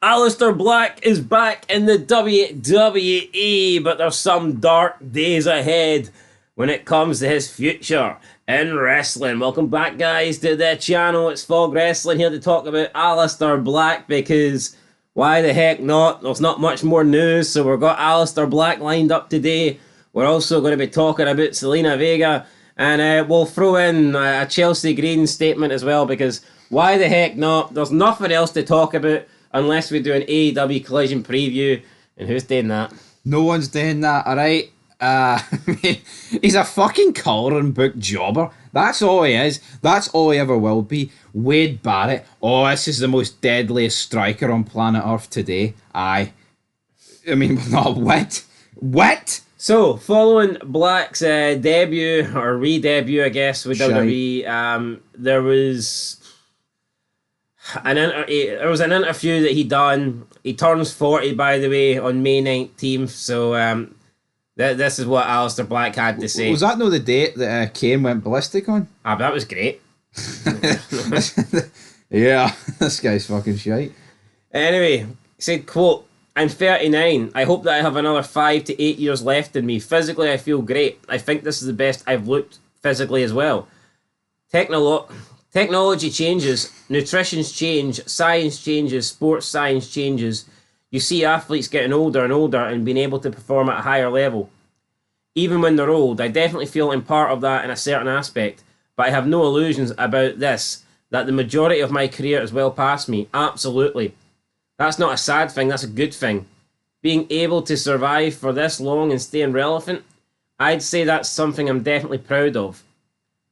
Alistister Black is back in the WWE, but there's some dark days ahead when it comes to his future in wrestling. Welcome back, guys, to the channel. It's Fog Wrestling here to talk about Alistister Black, because why the heck not? There's not much more news, so we've got Alistister Black lined up today. We're also going to be talking about Selena Vega, and we'll throw in a Chelsea Green statement as well, because why the heck not? There's nothing else to talk about unless we do an AEW Collision preview, and who's doing that? No one's doing that, alright? He's a fucking colouring book jobber. That's all he is. That's all he ever will be. Wade Barrett. Oh, this is the most deadliest striker on planet Earth today. Aye. I mean, not what? What? So, following Black's debut, or re-debut, I guess, with WWE, there was an interview that he done. He turns 40, by the way, on May 19th, so this is what Alistister Black had to say. Was that not the date that Kane went ballistic on? Ah, that was great. Yeah, this guy's fucking shite. Anyway, he said, quote, "I'm 39. I hope that I have another 5 to 8 years left in me. Physically, I feel great. I think this is the best I've looked physically as well. Technology changes, nutrition's change, science changes, sports science changes. You see athletes getting older and older and being able to perform at a higher level. Even when they're old, I definitely feel I'm part of that in a certain aspect, but I have no illusions about this, that the majority of my career is well past me. Absolutely. That's not a sad thing, that's a good thing. Being able to survive for this long and staying relevant, I'd say that's something I'm definitely proud of.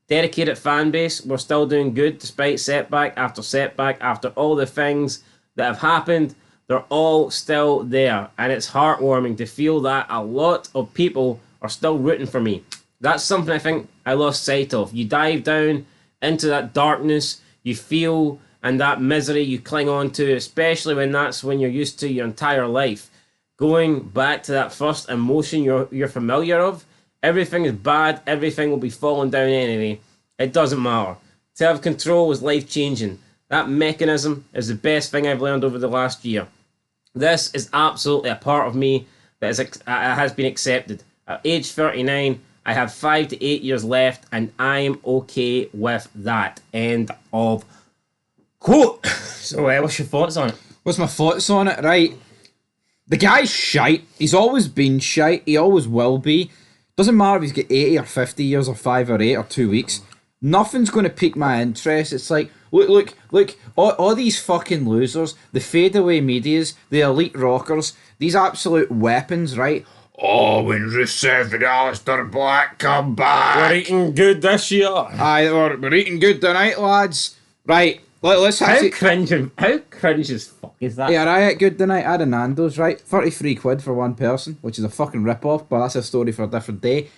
Dedicated fan base, we're still doing good despite setback after all the things that have happened. They're all still there, and it's heartwarming to feel that a lot of people are still rooting for me. That's something I think I lost sight of. You dive down into that darkness, you feel, and that misery you cling on to, especially when that's when you're used to your entire life. Going back to that first emotion you're familiar of, everything is bad, everything will be falling down anyway. It doesn't matter. To have control is life-changing. That mechanism is the best thing I've learned over the last year. This is absolutely a part of me that has been accepted. At age 39, I have 5 to 8 years left, and I'm okay with that." End of quote. So, what's your thoughts on it? What's my thoughts on it? Right. The guy's shite. He's always been shite. He always will be. Doesn't matter if he's got 80 or 50 years or 5 or 8 or 2 weeks. Nothing's going to pique my interest. It's like, look, all these fucking losers, the fadeaway medias, the elite rockers, these absolute weapons, right? Oh, when Rusev and Aleister Black come back. We're eating good this year. Aye, we're eating good tonight, lads. Right. Let's how cringe as fuck is that? Yeah, I ate good tonight. I had a Nando's, right? 33 quid for one person, which is a fucking rip-off, but that's a story for a different day.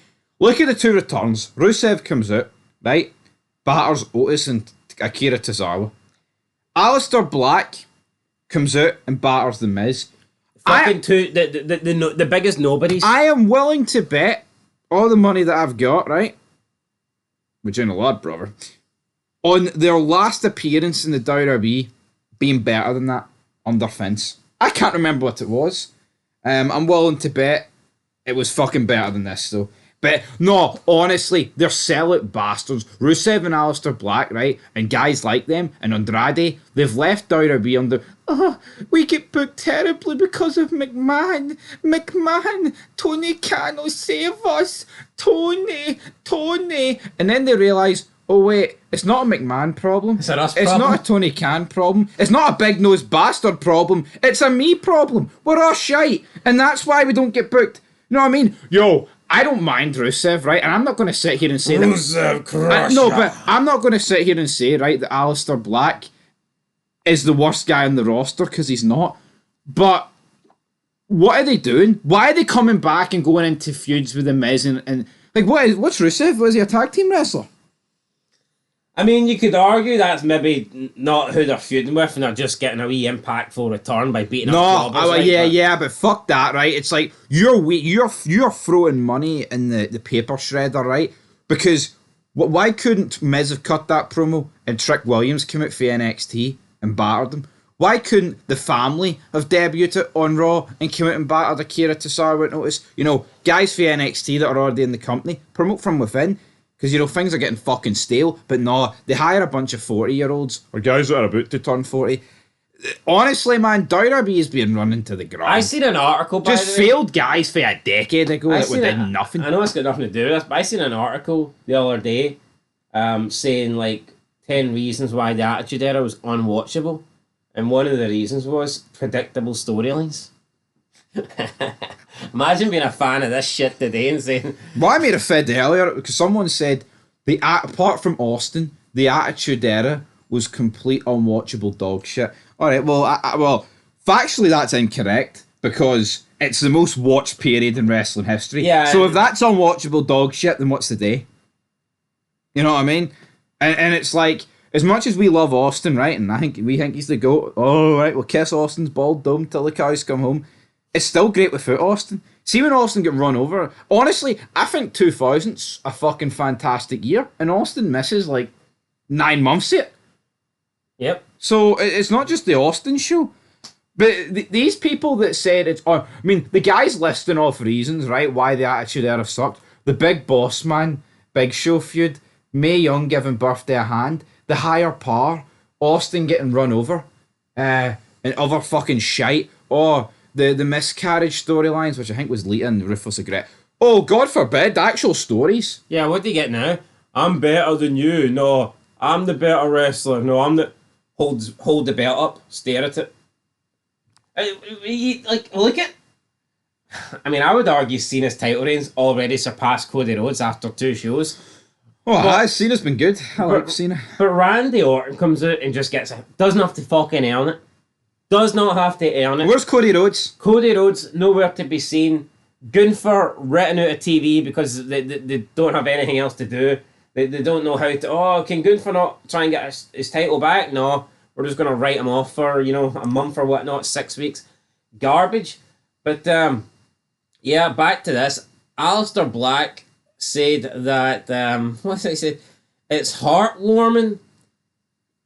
Look at the two returns. Rusev comes out, right? Batters Otis and Akira Tozawa. Alistair Black comes out and batters The Miz. The biggest nobodies. I am willing to bet all the money that I've got, right? Which ain't a lot, brother. On their last appearance in the WWE being better than that under Vince. I can't remember what it was. I'm willing to bet it was fucking better than this, though. But no, honestly, they're sellout bastards. Rusev and Aleister Black, right? And guys like them, and Andrade, they've left WWE under, we get booked terribly because of McMahon. Tony Khan save us. Tony. And then they realise, oh wait, it's not a McMahon problem. It's us problem. It's not a Tony Khan problem. It's not a big-nosed bastard problem. It's a me problem. We're all shite. And that's why we don't get booked. You know what I mean? Yo, I don't mind Rusev, right? And I'm not going to sit here and say Rusev that... No, but I'm not going to sit here and say, right, that Aleister Black is the worst guy on the roster, because he's not. But what are they doing? Why are they coming back and going into feuds with The Miz? And like, what's Rusev? Was he a tag team wrestler? I mean, you could argue that's maybe not who they're feuding with, and they're just getting a wee impactful return by beating up jobbers. Yeah, but fuck that, right? It's like you're throwing money in the paper shredder, right? Because why couldn't Miz have cut that promo and Trick Williams came out for NXT and battered them? Why couldn't the family have debuted on Raw and come out and battered Akira Tozawa without notice? You know, guys for NXT that are already in the company, promote from within. Because, you know, things are getting fucking stale. But no, they hire a bunch of 40-year-olds or guys that are about to turn 40. Honestly, man, WWE is being run into the ground. I seen an article, by just the way. failed guys for a decade ago that did nothing. I know it's got nothing to do with this, but I seen an article the other day saying, like, 10 reasons why the Attitude Era was unwatchable. And one of the reasons was predictable storylines. Imagine being a fan of this shit today and saying... Well, I made a fed earlier because someone said, apart from Austin, the Attitude Era was complete unwatchable dog shit. Alright, well, factually that's incorrect because it's the most watched period in wrestling history. Yeah. So if that's unwatchable dog shit, then what's the day? You know what I mean? And it's like, as much as we love Austin, right, and we think he's the GOAT, oh, right, we'll kiss Austin's bald dome till the cows come home. It's still great without Austin. See when Austin get run over? Honestly, I think 2000's a fucking fantastic year, and Austin misses like 9 months of it. Yep. So it's not just the Austin show. But these people that said it's... I mean, the guy's listing off reasons, right, why the Attitude Era sucked. The Big Boss Man, Big Show feud, Mae Young giving birth to a hand, the higher par, Austin getting run over, and other fucking shite, or the miscarriage storylines, which I think was Lita and Ruthless Aggression. Oh, God forbid, actual stories. Yeah, what do you get now? I'm better than you. No, I'm the better wrestler. No, I'm the... Hold the belt up, stare at it. Like, look at... I mean, I would argue Cena's title reigns already surpassed Cody Rhodes after 2 shows. Oh, Cena's been good. I like Cena. But Randy Orton comes out and just gets it. Doesn't have to fucking earn it. Does not have to earn it. Where's Cody Rhodes? Cody Rhodes, nowhere to be seen. Gunther written out of TV because they don't have anything else to do. They don't know how to... Oh, can Gunther not try and get his title back? No. We're just going to write him off for, you know, a month or whatnot, 6 weeks. Garbage. But, yeah, back to this. Alistair Black said that... what did he say? It's heartwarming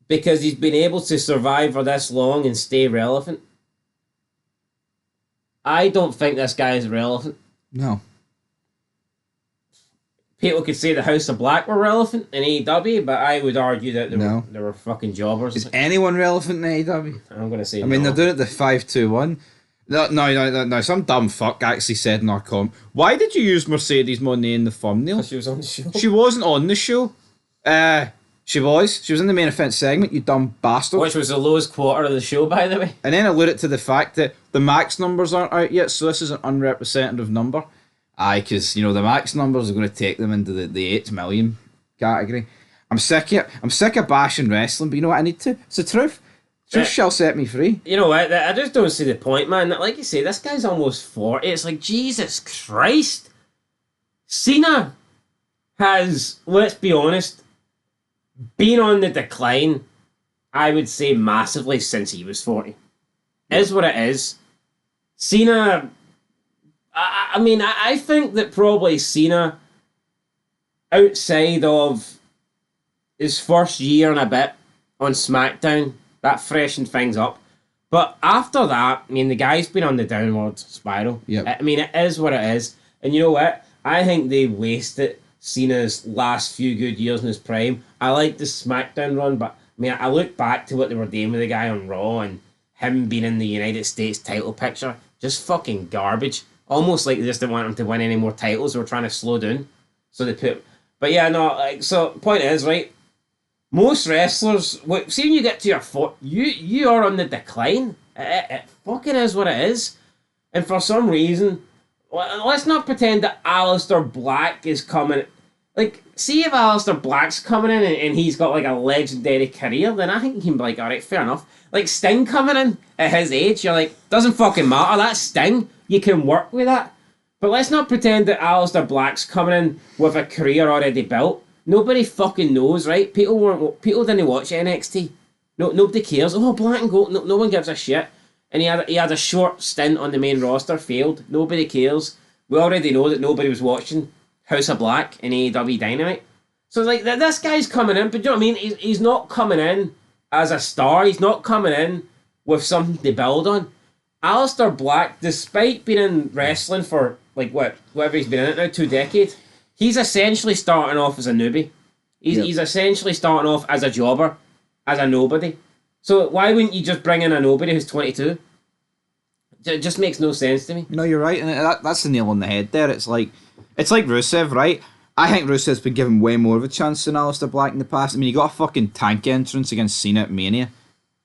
because he's been able to survive for this long and stay relevant. I don't think this guy is relevant. No. People could say the House of Black were relevant in AEW, but I would argue that they were fucking jobbers. Is anyone relevant in AEW? I'm going to say I mean, they're doing it the 5-2-1. No. Some dumb fuck actually said in our com, why did you use Mercedes Moné in the thumbnail? She was on the show. She wasn't on the show. She was in the main event segment, you dumb bastard. Which was the lowest quarter of the show, by the way. And then alluded to the fact that the max numbers aren't out yet, so this is an unrepresentative number. Aye, because, you know, the max numbers are going to take them into the 8 million category. I'm sick of bashing wrestling, but you know what I need to? It's the truth. Truth shall set me free. You know what? I just don't see the point, man. Like you say, this guy's almost 40. It's like, Jesus Christ. Cena has, let's be honest, been on the decline, I would say, massively since he was 40. Is what it is. Cena... I mean, I think that probably Cena, outside of his first year and a bit on SmackDown, that freshened things up. But after that, I mean, the guy's been on the downward spiral. Yep. I mean, it is what it is. And you know what? I think they wasted Cena's last few good years in his prime. I like the SmackDown run, but I mean, I look back to what they were doing with the guy on Raw and him being in the United States title picture. Just fucking garbage. Almost like they just didn't want him to win any more titles. They were trying to slow down. So they put... But yeah, no, like, so point is, right, most wrestlers, see when you get to your 40, you are on the decline. It fucking is what it is. And for some reason, let's not pretend that Alistair Black is coming... Like, see if Alistair Black's coming in and he's got like a legendary career, then I think he can be like, alright, fair enough. Like Sting coming in at his age, you're like, doesn't fucking matter, that's Sting. You can work with that. But let's not pretend that Aleister Black's coming in with a career already built. Nobody fucking knows, right? People didn't watch NXT. Nobody cares. Oh, Black and Gold. No one gives a shit. And he had a short stint on the main roster, failed. Nobody cares. We already know that nobody was watching House of Black and AEW Dynamite. So like this guy's coming in, but do you know what I mean? He's not coming in as a star. He's not coming in with something to build on. Alistair Black, despite being in wrestling for, like, whatever he's been in it now, 2 decades, he's essentially starting off as a newbie. He's essentially starting off as a jobber, as a nobody. So why wouldn't you just bring in a nobody who's 22? It just makes no sense to me. No, you're right, and that's the nail on the head there. It's like Rusev, right? I think Rusev's been given way more of a chance than Aleister Black in the past. I mean, he got a fucking tank entrance against Cena at Mania.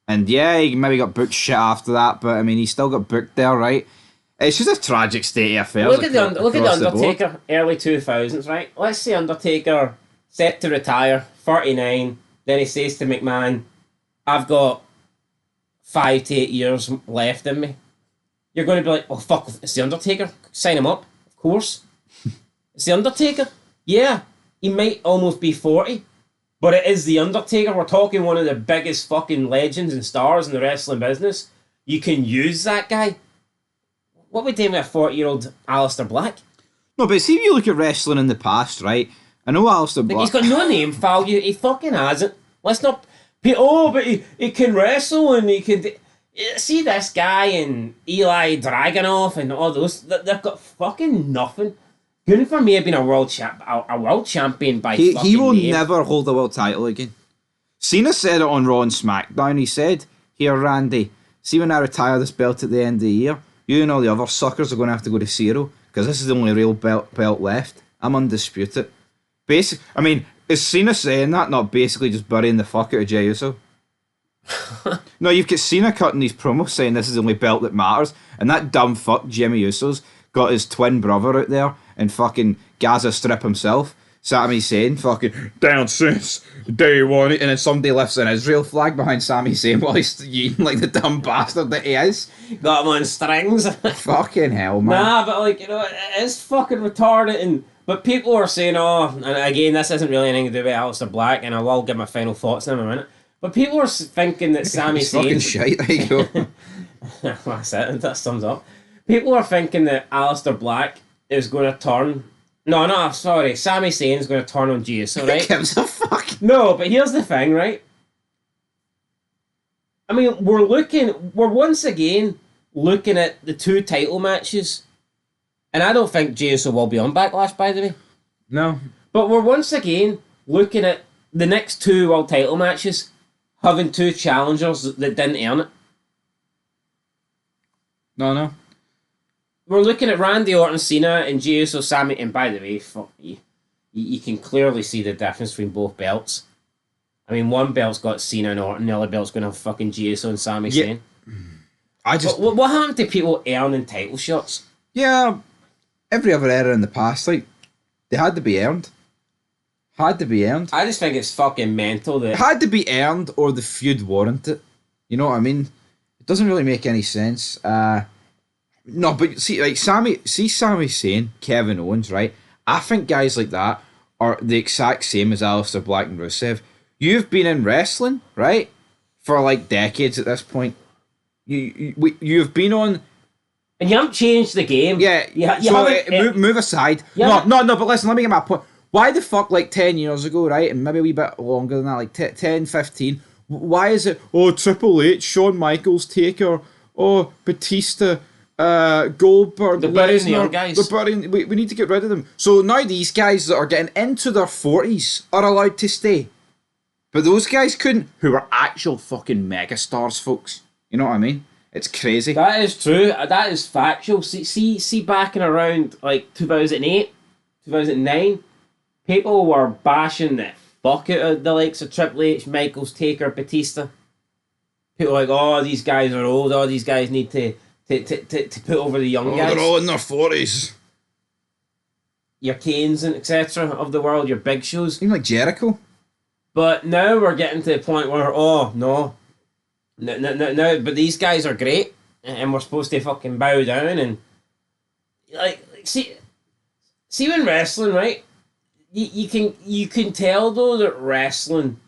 And yeah, he maybe got booked shit after that, but I mean, he still got booked there, right? It's just a tragic state of affairs. Look at the Undertaker, early 2000s, right? Let's say Undertaker set to retire, 39. Then he says to McMahon, "I've got 5 to 8 years left in me." You're going to be like, "Oh fuck, it's the Undertaker. Sign him up, of course." It's the Undertaker. Yeah, he might almost be 40, but it is the Undertaker. We're talking one of the biggest fucking legends and stars in the wrestling business. You can use that guy. What we doing with a 40-year-old Alistair Black? No, but see if you look at wrestling in the past, right? I know Alistair Black. He's got no name value. He fucking hasn't. Let's not. But he can wrestle and he can. See this guy and Eli Dragunov and all those. They've got fucking nothing. Gunther may have been a world champion by he will name. never hold a world title again. Cena said it on Raw and SmackDown. He said, "Here, Randy, see when I retire this belt at the end of the year, you and all the other suckers are going to have to go to zero because this is the only real belt left. I'm undisputed." I mean, is Cena saying that, not basically just burying the fuck out of Jey Uso? No, you've got Cena cutting these promos saying this is the only belt that matters, and that dumb fuck Jimmy Uso's got his twin brother out there and fucking Gaza Strip himself, Sammy Sane, fucking down since day one, and then somebody lifts an Israel flag behind Sammy Sane while he's eating like the dumb bastard that he is. Got him on strings. Fucking hell, man. Nah, but like, you know, it is fucking retarded, but people are saying, oh, and again, this isn't really anything to do with Aleister Black, and I will give my final thoughts in a minute, but people are thinking that Sammy Sane... fucking shite, there you go. That's it, that sums up. People are thinking that Aleister Black is going to turn... No, sorry. Sammy Sane is going to turn on Jesus, right? Who gives a fuck? No, but here's the thing, right? I mean, we're once again looking at the 2 title matches. And I don't think Jesus will be on Backlash, by the way. No. But we're once again looking at the next 2 world title matches having 2 challengers that didn't earn it. No. We're looking at Randy Orton, Cena, and Jey Uso, Sammy, and by the way, fuck you can clearly see the difference between both belts. I mean, one belt's got Cena and Orton, the other belt's going to have fucking Jey Uso and Sammy Sane. What happened to people earning title shots? Yeah, every other era in the past, like, they had to be earned. I just think it's fucking mental that... It had to be earned or the feud warranted. You know what I mean? It doesn't really make any sense. No, but see, like Sammy Sane, Kevin Owens, right? I think guys like that are the exact same as Aleister Black and Rusev. You've been in wrestling, right, for like decades at this point. You've been on, and you haven't changed the game. Yeah, move aside. Yeah. No. But listen, let me get my point. Why the fuck, like 10 years ago, right, and maybe a wee bit longer than that, like 10, 15. Why is it? Oh, Triple H, Shawn Michaels, Taker, oh Batista. Goldberg, the burying the young guys. We need to get rid of them. So now these guys that are getting into their 40s are allowed to stay. But those guys couldn't, who are actual fucking megastars, folks. You know what I mean? It's crazy. That is true. That is factual. See back in around like 2008, 2009, people were bashing the fuck out of the likes of Triple H, Michaels, Taker, Batista. People were like, oh, these guys are old. Oh, these guys need to put over the young guys. They're all in their 40s. Your Kanes and etc. of the world, your Big Shows. Even like Jericho. But now we're getting to the point where, no, but these guys are great, and we're supposed to fucking bow down and like see when wrestling, right? You can tell though that wrestling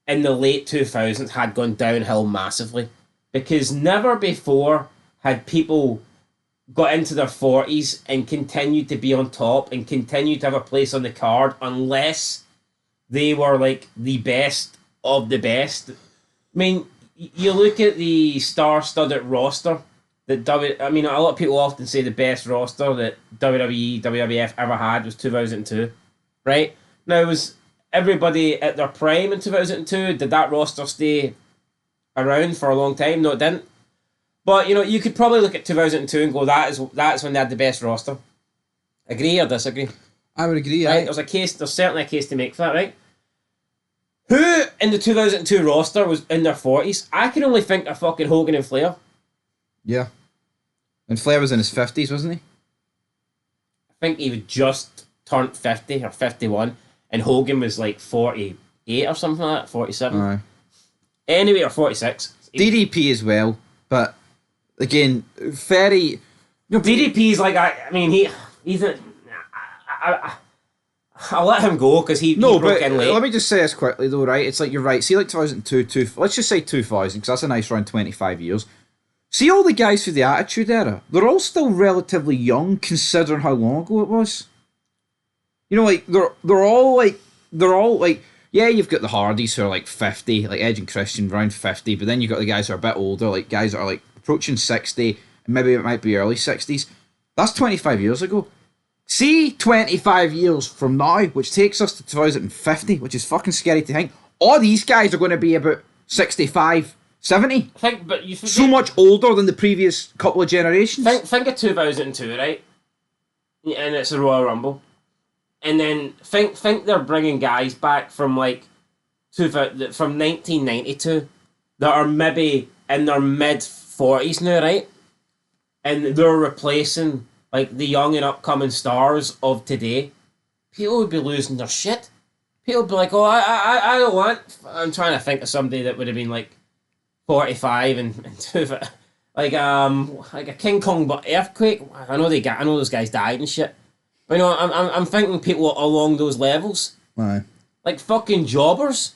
in the late 2000s had gone downhill massively. Because never before had people got into their 40s and continued to be on top and continued to have a place on the card unless they were like the best of the best. I mean, you look at the star-studded roster that I mean, a lot of people often say the best roster that WWE, WWF ever had was 2002, right? Now, was everybody at their prime in 2002? Did that roster stay around for a long time? No, it didn't. But, you know, you could probably look at 2002 and go, that's when they had the best roster. Agree or disagree? I would agree, right? There's certainly a case to make for that, right? Who in the 2002 roster was in their 40s? I can only think of fucking Hogan and Flair. Yeah. And Flair was in his 50s, wasn't he? I think he was just turned 50 or 51, and Hogan was like 48 or something like that, 47. Aye. Anyway, or 46. DDP as well, but again, very... You know, DDP's like, he's a... I'll let him go because he broke in late. Let me just say this quickly though, right? It's like you're right. See, like 2002, let's just say 2000 because that's a nice round 25 years. See all the guys through the Attitude Era. They're all still relatively young considering how long ago it was. You know, like they're all like yeah, you've got the Hardys who are like 50, like Edge and Christian around 50, but then you've got the guys who are a bit older, like guys that are like approaching 60, and maybe it might be early 60s. That's 25 years ago. See 25 years from now, which takes us to 2050, which is fucking scary to think. All these guys are going to be about 65, 70. But you forget, so much older than the previous couple of generations. Think of 2002, right? And it's a Royal Rumble. And then think they're bringing guys back from like from 1992 that are maybe in their mid 40s now, right? And they're replacing like the young and upcoming stars of today. People would be losing their shit. People would be like, oh, I don't want... I'm trying to think of somebody that would have been like 45 and like a King Kong earthquake. I know those guys died and shit. But you know, I'm thinking people along those levels. Aye. Like fucking jobbers.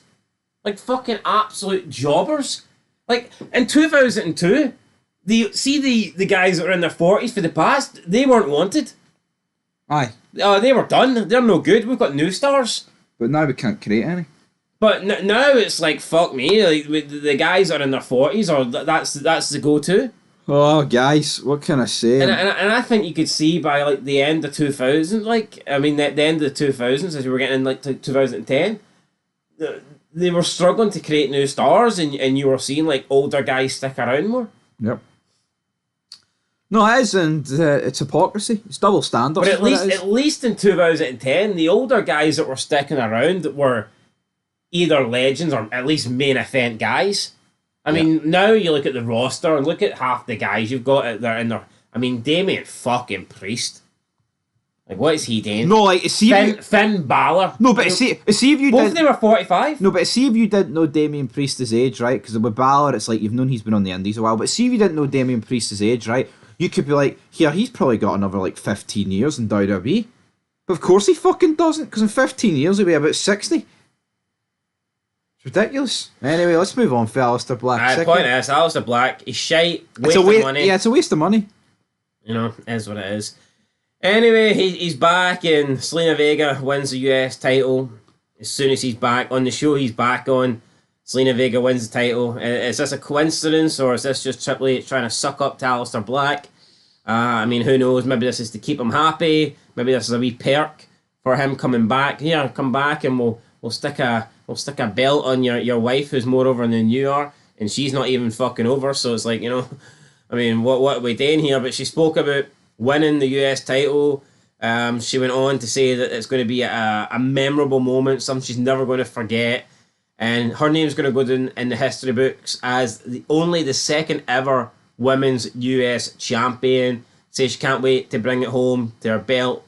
Like fucking absolute jobbers. Like in 2002... the guys that were in their 40s for the past, they weren't wanted. Aye. They were done. They're no good. We've got new stars. But now we can't create any. But now it's like, fuck me. Like the guys that are in their 40s, or that's the go-to. Oh, guys, what can I say? And I think you could see by like the end of 2000, like, I mean, the end of the 2000s, as we were getting in like 2010, they were struggling to create new stars, and you were seeing like older guys stick around more. Yep. No, it is, and it's hypocrisy. It's double standards. But at least in 2010, the older guys that were sticking around were either legends or at least main event guys. I mean, now you look at the roster and look at half the guys you've got out there in there. I mean, Damien fucking Priest. Like, what is he doing? No, like, Finn Balor. No, but see if you both of them were 45. No, but see if you didn't know Damien Priest's age, right? Because with Balor, it's like you've known he's been on the Indies a while. But see if you didn't know Damien Priest's age, right? You could be like, here, he's probably got another like 15 years in WWE. But of course he fucking doesn't, because in 15 years he'll be about 60. It's ridiculous. Anyway, let's move on for Aleister Black. The point is, Aleister Black, he's shite, waste of money. Yeah, it's a waste of money. You know, it is what it is. Anyway, he's back, and Selena Vega wins the US title. As soon as he's back on the show, he's back on. Selena Vega wins the title. Is this a coincidence, or is this just Triple H trying to suck up to Aleister Black? I mean, who knows? Maybe this is to keep him happy. Maybe this is a wee perk for him coming back. Here, come back, and we'll stick a belt on your wife, who's more over than you are, and she's not even fucking over. So it's like, you know, I mean, what are we doing here? But she spoke about winning the US title. She went on to say that it's going to be a memorable moment, something she's never going to forget. And her name's going to go down in the history books as the second ever women's US champion. Says she can't wait to bring it home to her belt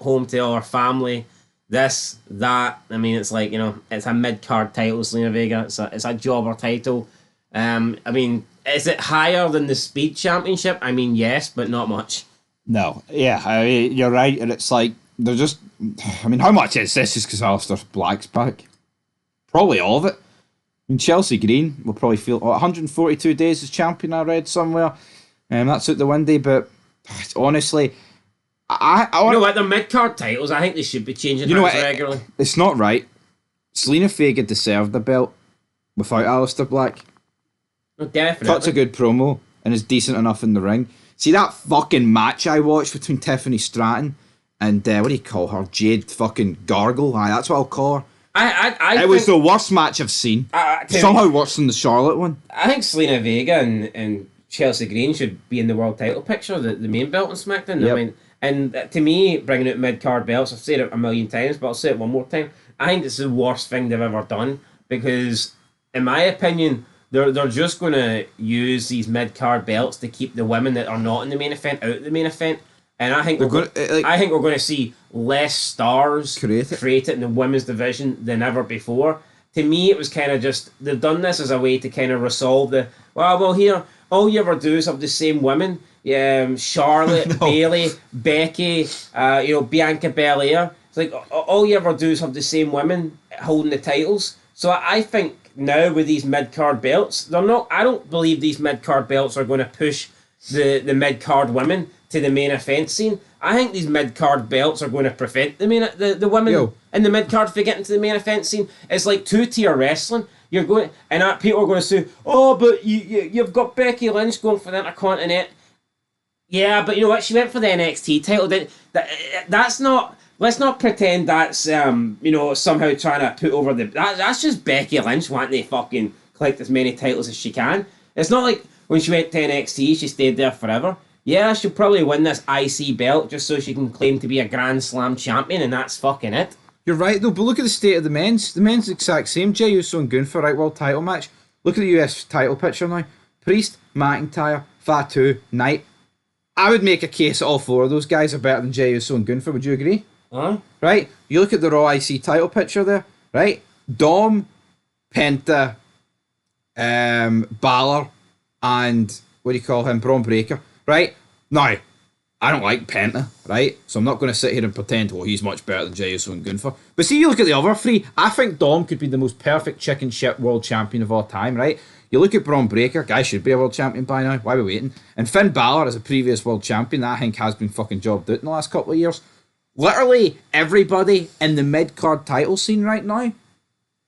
home to all her family. This, that. I mean, it's like, you know, it's a mid-card title, Selena Vega. It's a jobber title. I mean, is it higher than the Speed Championship? I mean, yes, but not much. No, yeah, I mean, you're right, and it's like they're just. I mean, how much is this? Just because Aleister Black's back? Probably all of it. I mean, Chelsea Green will probably feel 142 days as champion. I read somewhere, and that's out the window. But honestly, I you know what? The mid-card titles, I think they should be changing hands regularly. It's not right. Selena Vega deserved the belt without Aleister Black. Definitely. Cuts a good promo and is decent enough in the ring. See that fucking match I watched between Tiffany Stratton and what do you call her? Jade fucking Gargle. Aye, that's what I'll call her. It was the worst match I've seen. Somehow worse than the Charlotte one. I think Selena Vega and Chelsea Green should be in the world title picture, the main belt on SmackDown. Yep. I mean, and to me, bringing out mid-card belts, I've said it a million times, but I'll say it one more time. I think it's the worst thing they've ever done because, in my opinion, they're just going to use these mid-card belts to keep the women that are not in the main event out of the main event. And I think I think we're going to see less stars created in the women's division than ever before. To me, it was kind of just they've done this as a way to kind of resolve the here all you ever do is have the same women, Charlotte, Bayley, Becky, Bianca Belair. It's like all you ever do is have the same women holding the titles. So I think now with these mid-card belts, they're not. I don't believe these mid-card belts are going to push the mid-card women to the main event scene. I think these mid-card belts are going to prevent the women in the mid-card from getting to the main event scene. It's like two-tier wrestling. You're going, and people are going to say, "Oh, but you've got Becky Lynch going for the Intercontinental." Yeah, but you know what? She went for the NXT title. That's not. Let's not pretend that's somehow trying to put over the. That's just Becky Lynch wanting to fucking collect as many titles as she can. It's not like when she went to NXT, she stayed there forever. Yeah, she'll probably win this IC belt just so she can claim to be a Grand Slam champion, and that's fucking it. You're right, though, but look at the state of the men's. The men's the exact same. Jey Uso and Gunther, right, world title match. Look at the US title picture now. Priest, McIntyre, Fatu, Knight. I would make a case that all four of those guys are better than Jey Uso and Gunther. Would you agree? Right? You look at the Raw IC title picture there, right? Dom, Penta, Balor, and what do you call him? Braun Breaker. Right? Now, I don't like Penta, right? So I'm not going to sit here and pretend, he's much better than Jey Uso and Gunther. But see, you look at the other three, I think Dom could be the most perfect chicken shit world champion of all time, right? You look at Braun Breaker, guy should be a world champion by now. Why are we waiting? And Finn Balor is a previous world champion that I think has been fucking jobbed out in the last couple of years. Literally everybody in the mid-card title scene right now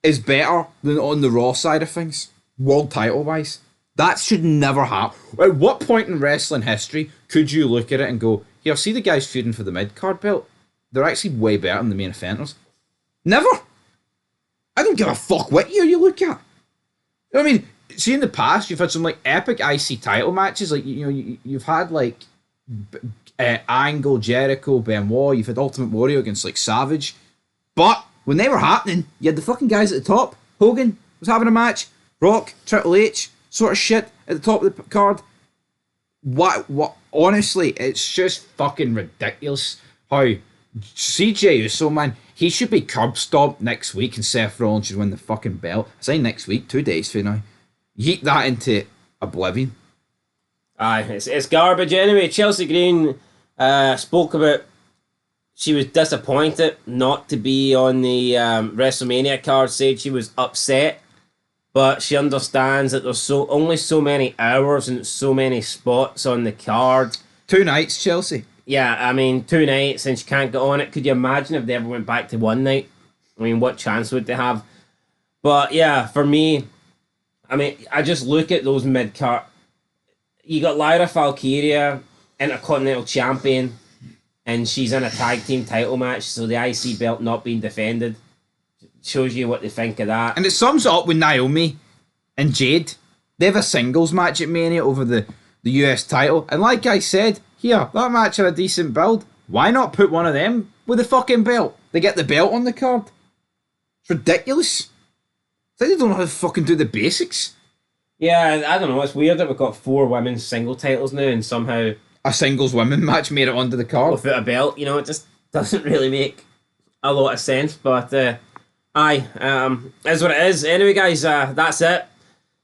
is better than on the Raw side of things, world title-wise. That should never happen. At what point in wrestling history could you look at it and go, here, see the guys feuding for the mid-card belt? They're actually way better than the main eventers. Never. I don't give a fuck what year you look at. You know what I mean? See, in the past, you've had some like epic IC title matches. Like, you've had like Angle, Jericho, Benoit. You've had Ultimate Warrior against like Savage. But when they were happening, you had the fucking guys at the top. Hogan was having a match. Rock, Triple H, sort of shit at the top of the card. What? Honestly, it's just fucking ridiculous how CJ Uso, man, he should be curb stomped next week and Seth Rollins should win the fucking belt. I say next week, 2 days for now. Yeet that into oblivion. Aye, it's garbage. Anyway, Chelsea Green spoke about she was disappointed not to be on the WrestleMania card, said she was upset, but she understands that there's only so many hours and so many spots on the card. 2 nights, Chelsea. Yeah, I mean, 2 nights and she can't get on it. Could you imagine if they ever went back to 1 night? I mean, what chance would they have? But yeah, for me, I mean, I just look at those mid-card. You got Lyra Valkyria, Intercontinental Champion, and she's in a tag team title match, so the IC belt not being defended shows you what they think of that. And it sums it up with Naomi and Jade. They have a singles match at Mania over the US title, and like I said, here, that match had a decent build. Why not put one of them with the fucking belt? They get the belt on the card. It's ridiculous. They don't know how to fucking do the basics. Yeah, I don't know. It's weird that we've got 4 women's single titles now and somehow a singles women match made it onto the card without a belt. You know, it just doesn't really make a lot of sense. But is what it is. Anyway, guys, that's it.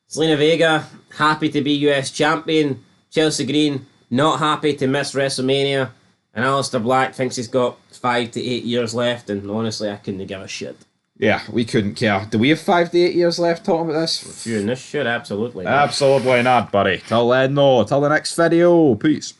Selena Vega happy to be US champion. Chelsea Green not happy to miss WrestleMania, and Alistair Black thinks he's got 5 to 8 years left. And honestly, I couldn't give a shit. Yeah, we couldn't care. Do we have 5 to 8 years left talking about this? If you're in this shit, absolutely. Absolutely not, buddy. Till then, no. Till the next video. Peace.